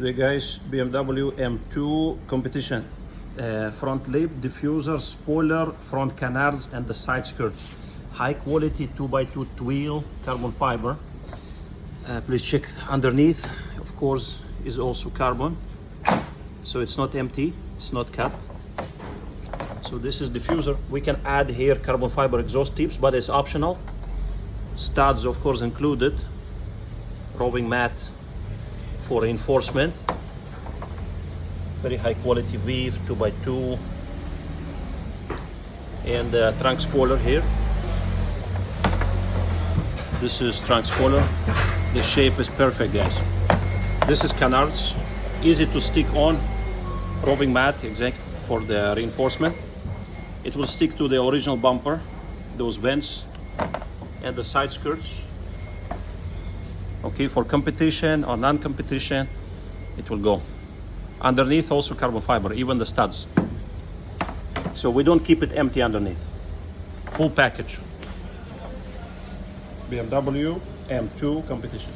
Today guys, BMW M2 competition. Front lip, diffuser, spoiler, front canards and the side skirts. High quality 2x2 twill carbon fiber. Please check underneath, of course, is also carbon. So it's not empty, it's not cut. So this is diffuser. We can add here carbon fiber exhaust tips, but it's optional. Studs of course included. Roving mat for reinforcement. Very high quality weave 2x2. And trunk spoiler here. This is trunk spoiler. The shape is perfect, guys. This is canards, easy to stick on. Roving mat, exact for the reinforcement. It will stick to the original bumper, those vents, and the side skirts. Okay, for competition or non-competition, it will go. Underneath also carbon fiber, even the studs. So we don't keep it empty underneath. Full package. BMW M2 competition.